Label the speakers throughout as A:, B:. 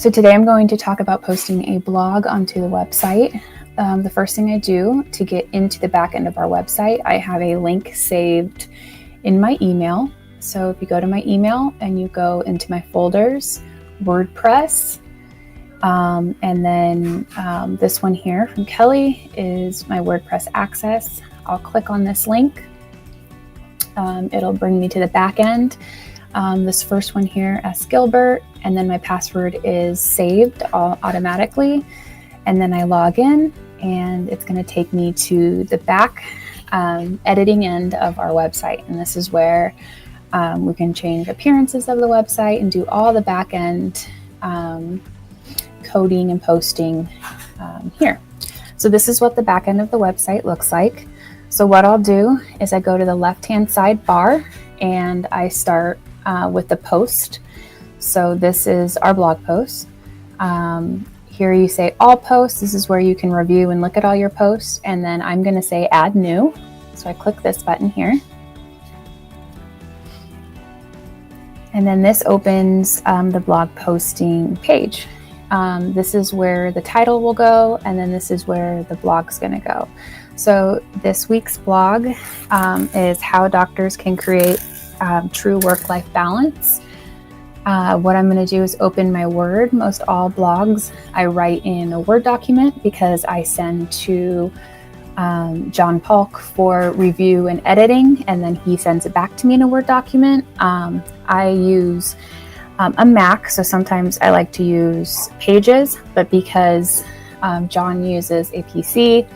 A: So today I'm going to talk about posting a blog onto the website. The first thing I do to get into the back end of our website, I have a link saved in my email. So if you go to my email and you go into my folders, WordPress, and then this one here from Kelly is my WordPress access. I'll click on this link. It'll bring me to the back end. This first one here, S. Gilbert, and then my password is saved automatically. And then I log in and it's going to take me to the back editing end of our website. And this is where we can change appearances of the website and do all the back end coding and posting here. So this is what the back end of the website looks like. So what I'll do is I go to the left-hand side bar and I start with the post. So this is our blog post. Here you say all posts. This is where you can review and look at all your posts. And then I'm going to say add new. So I click this button here. And then this opens the blog posting page. This is where the title will go, and then this is where the blog's going to go. So this week's blog is how doctors can create true work-life balance. What I'm going to do is open my Word. Most all blogs I write in a Word document because I send to John Polk for review and editing, and then he sends it back to me in a Word document. I use a Mac, so sometimes I like to use Pages, but because John uses a PC,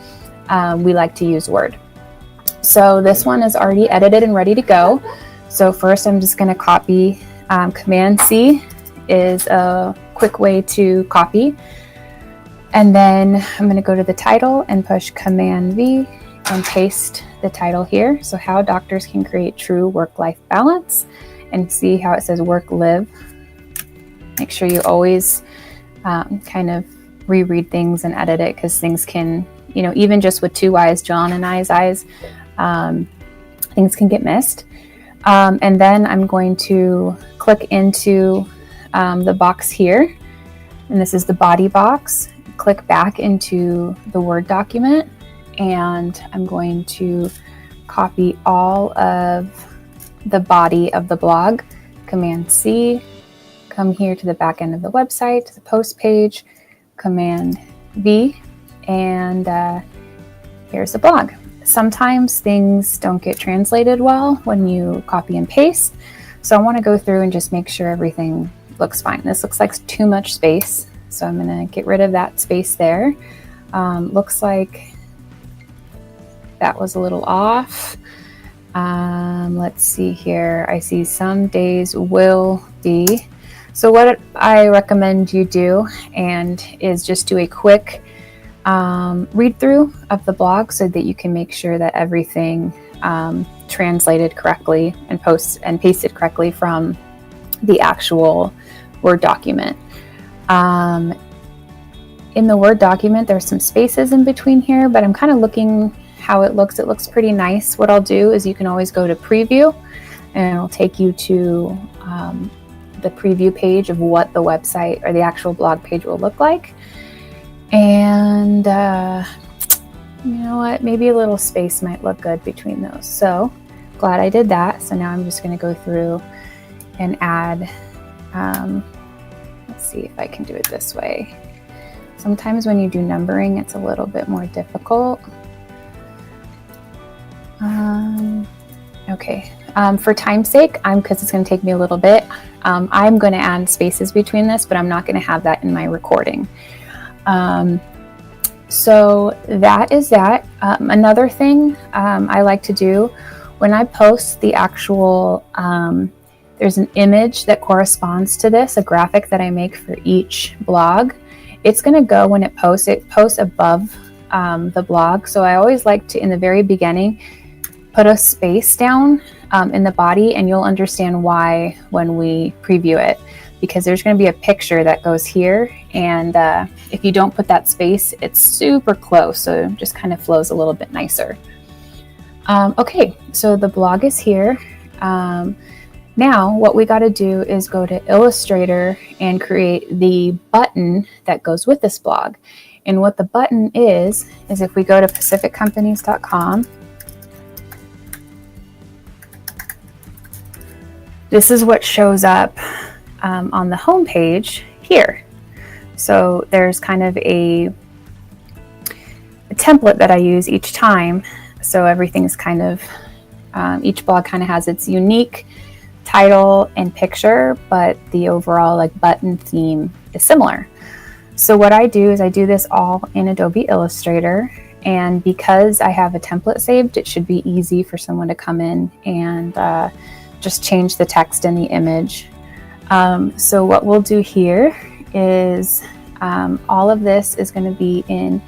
A: we like to use Word. So this one is already edited and ready to go. So first I'm just going to copy. Command C is a quick way to copy. And then I'm going to go to the title and push Command V and paste the title here. So how doctors can create true work-life balance, and see how it says work-live. Make sure you always kind of reread things and edit it, because things can, even just with two eyes, John and I's eyes, things can get missed. And then I'm going to click into the box here, and this is the body box. Click back into the Word document, and I'm going to copy all of the body of the blog. Command C, come here to the back end of the website, to the post page, Command V, and here's the blog. Sometimes things don't get translated well when you copy and paste. So I want to go through and just make sure everything looks fine. This looks like too much space, so I'm going to get rid of that space there. Looks like that was a little off. Let's see here. I see some days will be. So what I recommend you do is just do a quick read through of the blog so that you can make sure that everything translated correctly and pasted correctly from the actual Word document. In the Word document, there's some spaces in between here, but I'm kind of looking how it looks. It looks pretty nice. What I'll do is you can always go to preview, and it'll take you to the preview page of what the website or the actual blog page will look like. And you know what, maybe a little space might look good between those. So glad I did that. So now I'm just going to go through and add, let's see if I can do it this way. Sometimes when you do numbering, it's a little bit more difficult. Okay, for time's sake, because it's going to take me a little bit, I'm going to add spaces between this, but I'm not going to have that in my recording. So that is that. Another thing I like to do when I post the actual, there's an image that corresponds to this, a graphic that I make for each blog. It's going to go when it posts above the blog. So I always like to, in the very beginning, put a space down in the body, and you'll understand why when we preview it, because there's going to be a picture that goes here, and if you don't put that space, it's super close, so it just kind of flows a little bit nicer. Okay, so the blog is here. Now, what we got to do is go to Illustrator and create the button that goes with this blog. And what the button is if we go to pacificcompanies.com, this is what shows up on the home page here. So there's kind of a template that I use each time. So everything's kind of, each blog kind of has its unique title and picture, but the overall like button theme is similar. So what I do is I do this all in Adobe Illustrator, and because I have a template saved, it should be easy for someone to come in and just change the text and the image. So what we'll do here is all of this is going to be in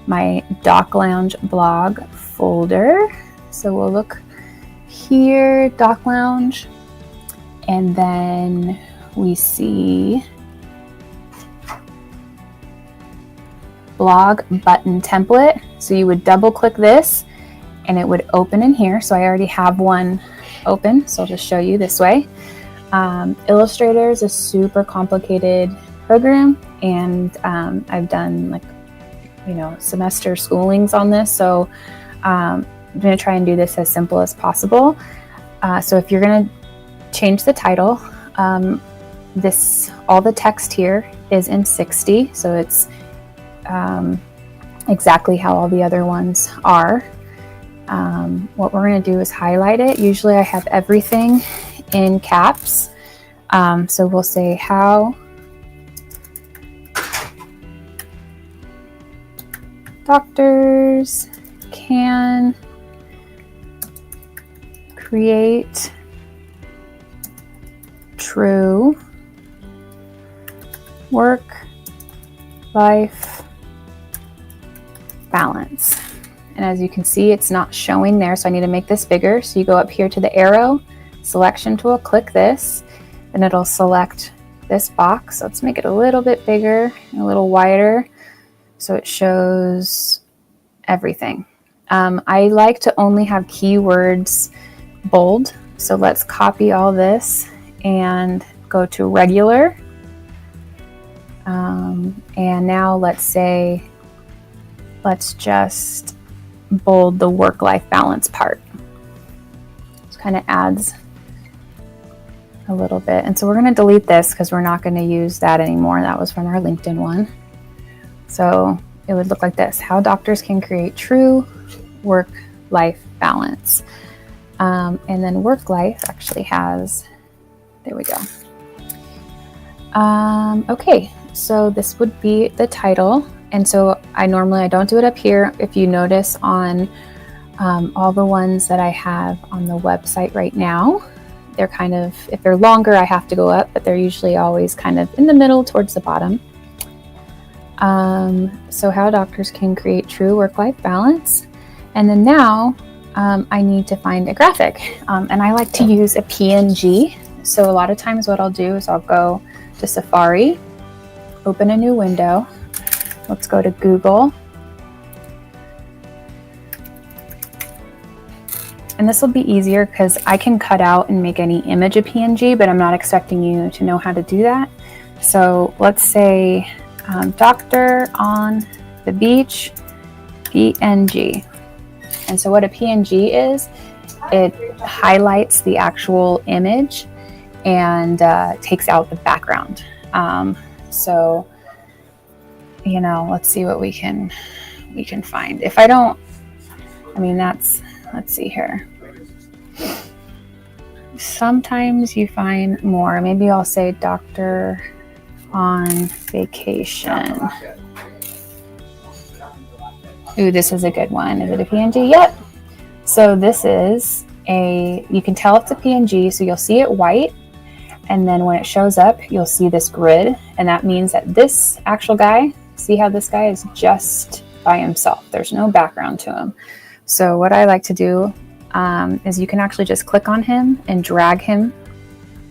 A: my Doc Lounge blog folder. So we'll look here, Doc Lounge, and then we see blog button template. So you would double click this and it would open in here. So I already have one open, so I'll just show you this way. Illustrator is a super complicated program, and I've done semester schoolings on this, so I'm going to try and do this as simple as possible. So if you're going to change the title, all the text here is in 60, so it's exactly how all the other ones are. What we're going to do is highlight it. Usually I have everything in caps, so we'll say how doctors can create true work-life balance. And as you can see, it's not showing there, so I need to make this bigger. So you go up here to the arrow selection tool, click this, and it'll select this box. So let's make it a little bit bigger and a little wider so it shows everything. I like to only have keywords bold, so let's copy all this and go to regular. And now let's just bold the work-life balance part. It kind of adds a little bit. And so we're going to delete this because we're not going to use that anymore. That was from our LinkedIn one. So it would look like this: how doctors can create true work-life balance. And then work-life actually has, there we go. Okay, so this would be the title. And so I don't do it up here. If you notice on all the ones that I have on the website right now, they're kind of, if they're longer, I have to go up, but they're usually always kind of in the middle towards the bottom. So how doctors can create true work-life balance. And then now I need to find a graphic. And I like to use a PNG. So a lot of times what I'll do is I'll go to Safari, open a new window. Let's go to Google. And this will be easier because I can cut out and make any image a PNG, but I'm not expecting you to know how to do that. So let's say doctor on the beach, PNG. And so what a PNG is, it highlights the actual image and takes out the background. So, let's see what we can find. If I don't, let's see here. Sometimes you find more. Maybe I'll say doctor on vacation. Ooh, this is a good one. Is it a PNG? Yep. So this is you can tell it's a PNG, so you'll see it white. And then when it shows up, you'll see this grid. And that means that this actual guy, see how this guy is just by himself. There's no background to him. So what I like to do is you can actually just click on him and drag him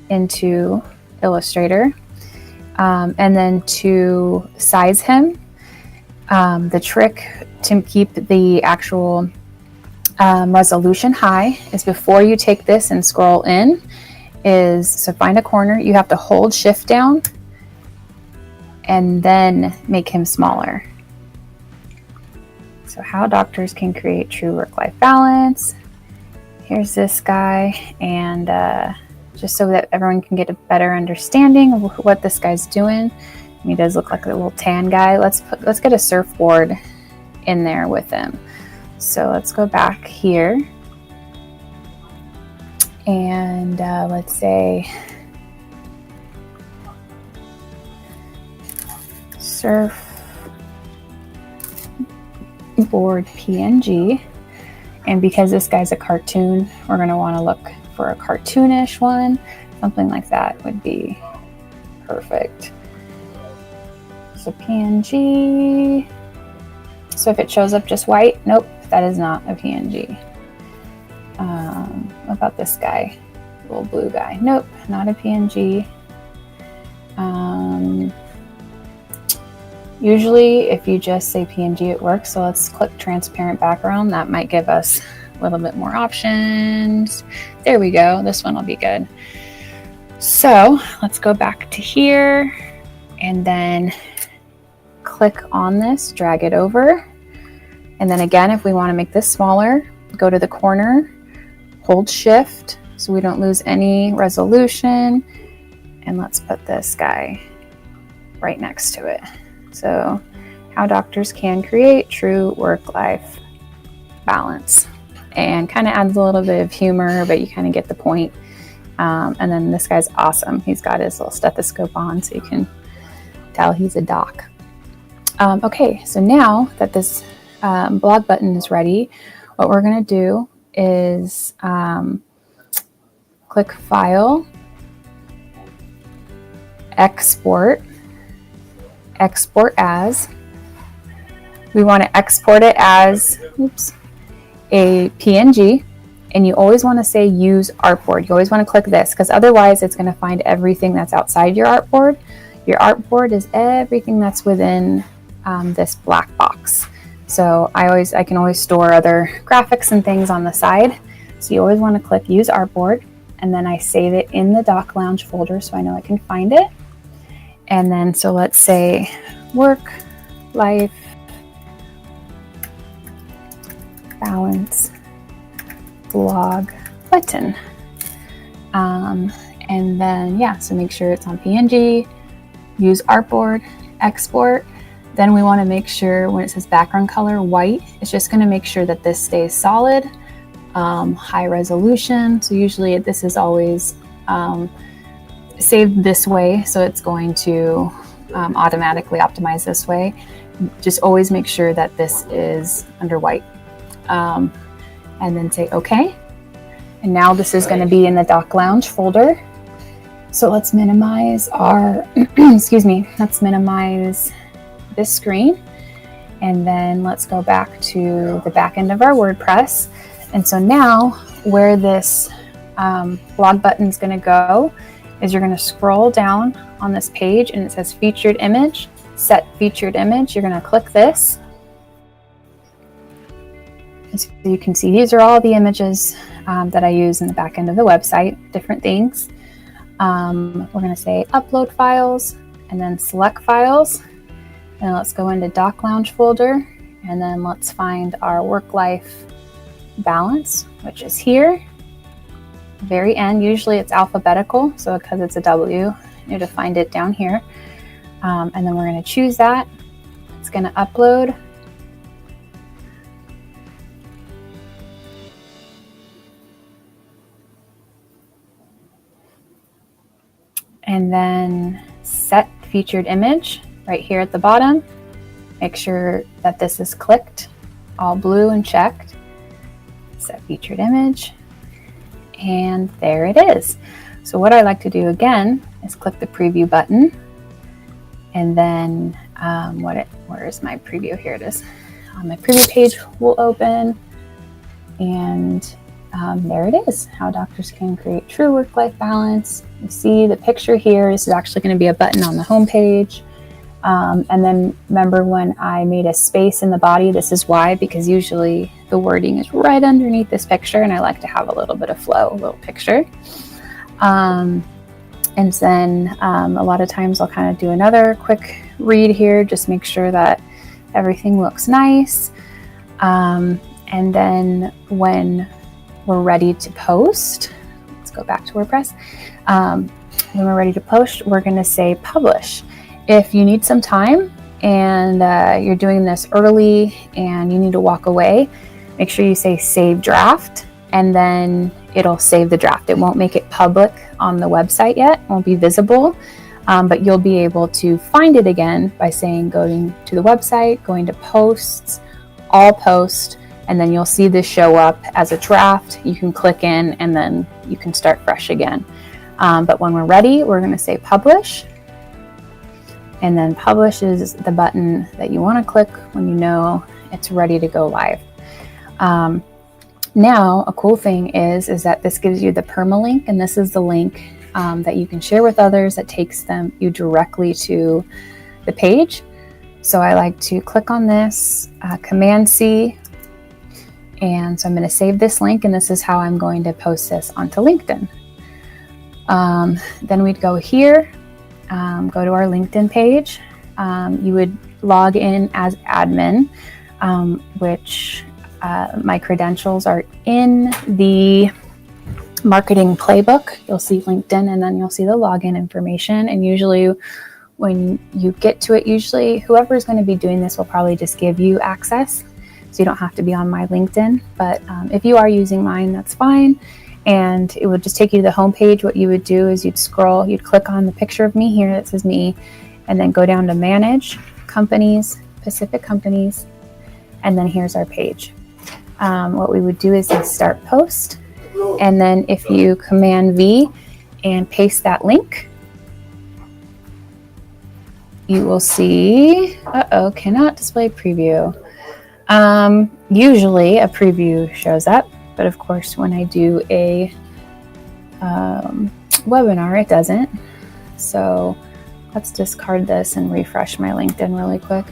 A: into Illustrator. And then to size him, the trick to keep the actual resolution high is before you take this and scroll in, is, so find a corner. You have to hold shift down and then make him smaller. So how doctors can create true work-life balance. Here's this guy, and just so that everyone can get a better understanding of what this guy's doing. He does look like a little tan guy. Let's get a surfboard in there with him. So let's go back here, and let's say surfboard PNG. And because this guy's a cartoon, we're going to want to look for a cartoonish one. Something like that would be perfect. So PNG. So if it shows up just white, nope, that is not a PNG. What about this guy? Little blue guy. Nope, not a PNG. Usually if you just say PNG, it works. So let's click transparent background. That might give us a little bit more options. There we go. This one will be good. So let's go back to here and then click on this, drag it over. And then again, if we want to make this smaller, go to the corner, hold shift so we don't lose any resolution. And let's put this guy right next to it. So how doctors can create true work-life balance, and kind of adds a little bit of humor, but you kind of get the point. And then this guy's awesome. He's got his little stethoscope on, so you can tell he's a doc. Okay, so now that this blog button is ready, what we're going to do is click File, Export as. We want to export it as a PNG, and you always want to say use artboard. You always want to click this, because otherwise it's going to find everything that's outside your artboard. Your artboard is everything that's within this black box. So I can always store other graphics and things on the side. So you always want to click use artboard, and then I save it in the Doc Lounge folder so I know I can find it. And then, so let's say work-life balance blog button. And then, yeah, so make sure it's on PNG, use artboard, export. Then we want to make sure when it says background color white, it's just going to make sure that this stays solid, high resolution. So usually this is always saved this way, so it's going to automatically optimize this way. Just always make sure that this is under white, and then say OK. And now this is going to be in the Doc Lounge folder. So let's minimize our excuse me, let's minimize this screen, and then let's go back to the back end of our WordPress. And so now where this blog button is going to go is you're going to scroll down on this page, and it says featured image, set featured image. You're going to click this. And so you can see these are all the images that I use in the back end of the website, different things. We're going to say upload files, and then select files. And let's go into Doc Lounge folder, and then let's find our work-life balance, which is here. Very end. Usually it's alphabetical, so because it's a W, you need to find it down here. And then we're going to choose that. It's going to upload. And then set featured image right here at the bottom. Make sure that this is clicked, all blue and checked. Set featured image. And there it is. So what I like to do again is click the preview button, and then where is my preview? Here it is. My preview page will open, and there it is. How doctors can create true work-life balance. You see the picture here. This is actually going to be a button on the home page. And then remember when I made a space in the body, this is why, because usually the wording is right underneath this picture, and I like to have a little bit of flow, a little picture. And then a lot of times I'll kind of do another quick read here, just make sure that everything looks nice. And then when we're ready to post, let's go back to WordPress. When we're ready to post, we're going to say publish. If you need some time and you're doing this early and you need to walk away, make sure you say save draft, and then it'll save the draft. It won't make it public on the website yet, it won't be visible, but you'll be able to find it again by saying going to the website, going to posts, all post, and then you'll see this show up as a draft. You can click in and then you can start fresh again. But when we're ready, we're going to say publish. And then publish is the button that you want to click when you know it's ready to go live. Now, a cool thing is that this gives you the permalink, and this is the link that you can share with others that takes you directly to the page. So I like to click on this, Command C, and so I'm going to save this link, and this is how I'm going to post this onto LinkedIn. Then we'd go here, go to our LinkedIn page. You would log in as admin, which my credentials are in the marketing playbook. You'll see LinkedIn and then you'll see the login information. And usually when you get to it, usually whoever is going to be doing this will probably just give you access. So you don't have to be on my LinkedIn. But if you are using mine, that's fine. And it would just take you to the home page. What you would do is you'd scroll, you'd click on the picture of me here that says me, and then go down to manage, companies, Pacific companies, and then here's our page. What we would do is say start post, and then if you Command V and paste that link, you will see, cannot display preview. Usually a preview shows up, but of course when I do a webinar, it doesn't. So let's discard this and refresh my LinkedIn really quick.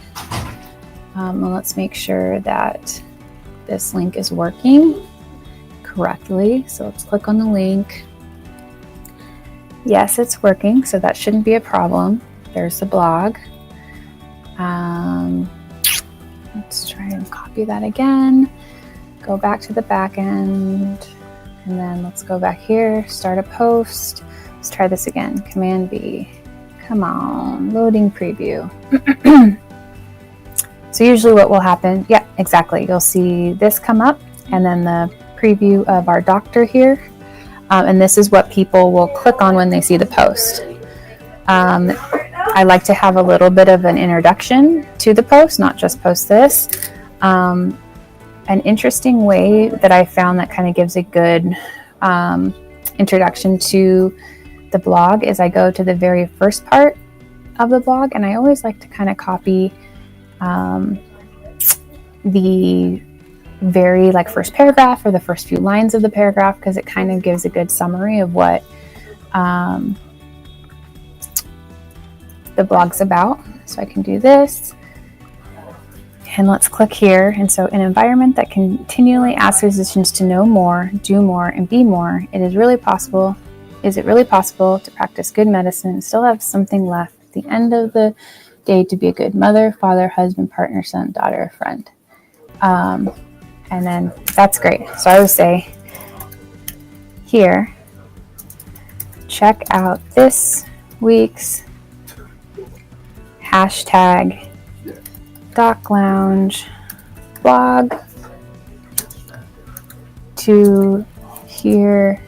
A: Let's make sure that this link is working correctly. So let's click on the link. Yes, it's working, so that shouldn't be a problem. There's the blog. Let's try and copy that again. Go back to the back end, and then let's go back here, start a post. Let's try this again, Command V. Come on, loading preview. So usually what will happen, yeah, exactly. You'll see this come up and then the preview of our doctor here. And this is what people will click on when they see the post. I like to have a little bit of an introduction to the post, not just post this. An interesting way that I found that kind of gives a good introduction to the blog is I go to the very first part of the blog, and I always like to kind of copy the very first paragraph or the first few lines of the paragraph, because it kind of gives a good summary of what the blog's about. So I can do this, and let's click here. And so an environment that continually asks physicians to know more, do more, and be more. Is it really possible to practice good medicine and still have something left at the end of the day to be a good mother, father, husband, partner, son, daughter, friend? And then that's great. So I would say here, check out this week's hashtag Doc Lounge blog to hear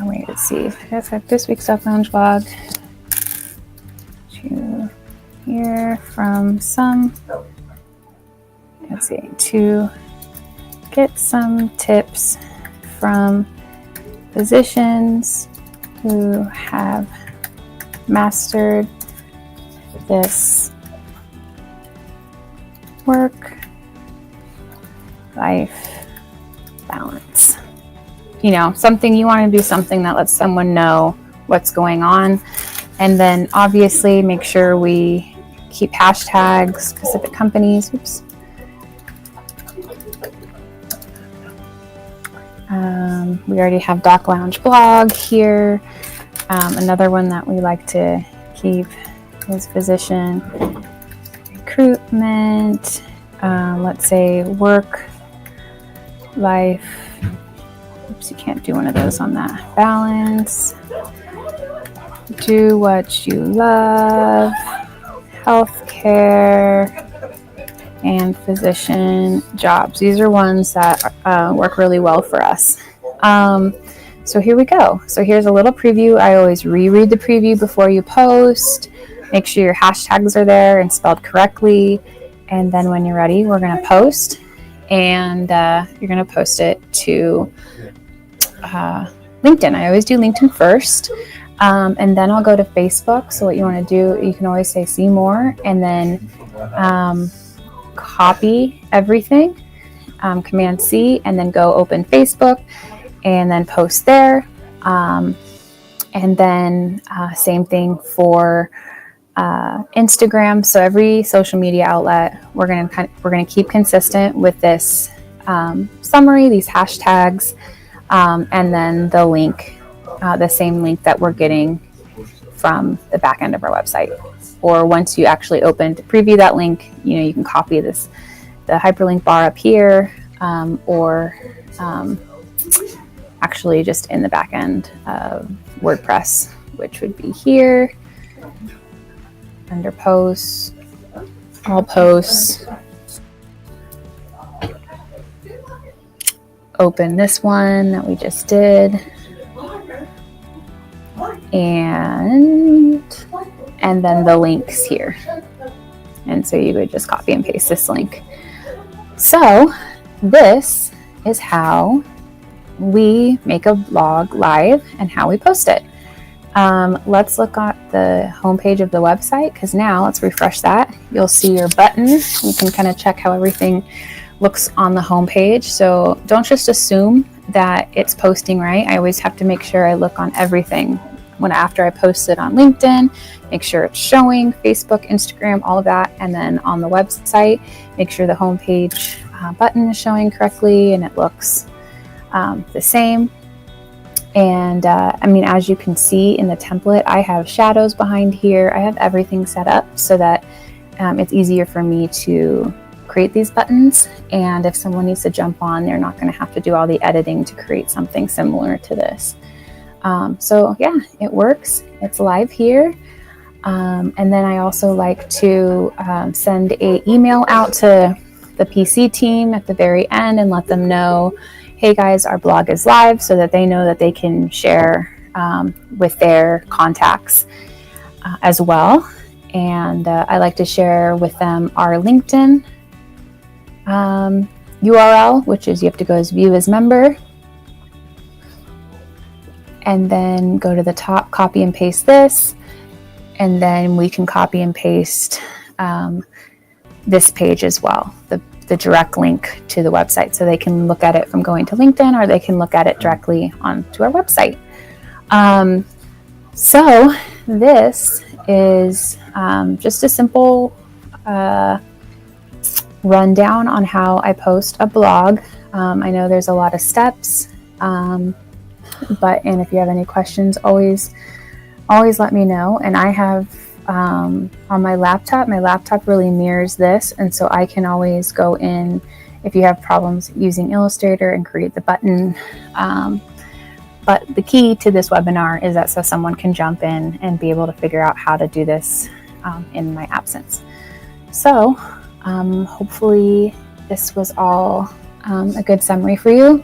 A: wait, let's see. That's like this week's Doc Lounge blog to hear from some, let's see, to get some tips from physicians who have mastered this work-life balance. You know, something you want to do, something that lets someone know what's going on. And then obviously make sure we keep hashtags, specific companies. Oops. We already have Doc Lounge blog here. Another one that we like to keep is physician recruitment. Let's say work, life. Oops, you can't do one of those on that. Balance. Do what you love. Healthcare. And physician jobs. These are ones that work really well for us. So here we go. So here's a little preview. I always reread the preview before you post. Make sure your hashtags are there and spelled correctly. And then when you're ready, we're going to post. And you're going to post it to LinkedIn. I always do LinkedIn first. And then I'll go to Facebook. So what you want to do, you can always say see more. And then copy everything, Command C, and then go open Facebook and then post there. And then same thing for Instagram. So every social media outlet, we're gonna keep consistent with this summary, these hashtags, and then the link, the same link that we're getting from the back end of our website. Or once you actually open to preview that link, you can copy the hyperlink bar up here, or actually just in the back end of WordPress, which would be here under posts, all posts. Open this one that we just did, and then the links here. And so you would just copy and paste this link. So this is how we make a blog live and how we post it. Let's look at the homepage of the website, because now let's refresh that. You'll see your button. You can kind of check how everything looks on the homepage. So don't just assume that it's posting right. I always have to make sure I look on everything after I post it on LinkedIn, make sure it's showing, Facebook, Instagram, all of that. And then on the website, make sure the homepage button is showing correctly and it looks the same. And as you can see in the template, I have shadows behind here. I have everything set up so that it's easier for me to create these buttons. And if someone needs to jump on, they're not going to have to do all the editing to create something similar to this. So yeah, it works. It's live here. And then I also like to send an email out to the PC team at the very end and let them know, hey guys, our blog is live, so that they know that they can share with their contacts as well. And I like to share with them our LinkedIn URL, which is you have to go as view as member. And then go to the top, copy and paste this. And then we can copy and paste this page as well, the direct link to the website. So they can look at it from going to LinkedIn, or they can look at it directly onto our website. So this is just a simple rundown on how I post a blog. I know there's a lot of steps. And if you have any questions, always let me know. And I have on my laptop really mirrors this, and so I can always go in if you have problems using Illustrator and create the button. But the key to this webinar is that so someone can jump in and be able to figure out how to do this in my absence. So hopefully this was all a good summary for you.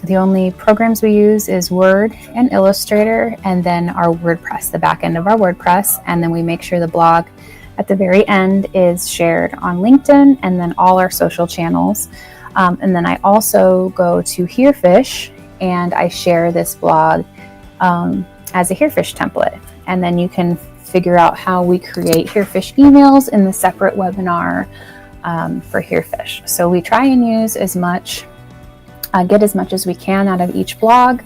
A: The only programs we use is Word and Illustrator, and then our WordPress, the back end of our WordPress. And then we make sure the blog at the very end is shared on LinkedIn and then all our social channels. And then I also go to Herefish and I share this blog as a Herefish template. And then you can figure out how we create Herefish emails in the separate webinar for Herefish. So we try and use as much get as much as we can out of each blog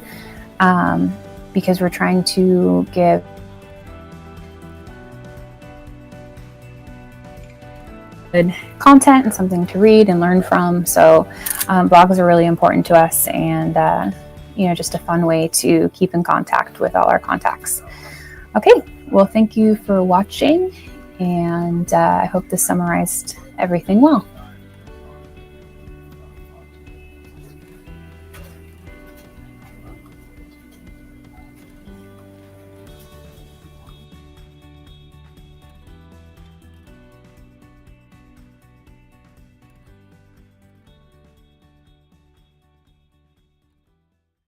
A: because we're trying to give good content and something to read and learn from. So blogs are really important to us, and just a fun way to keep in contact with all our contacts. Okay, well, thank you for watching, and I hope this summarized everything well.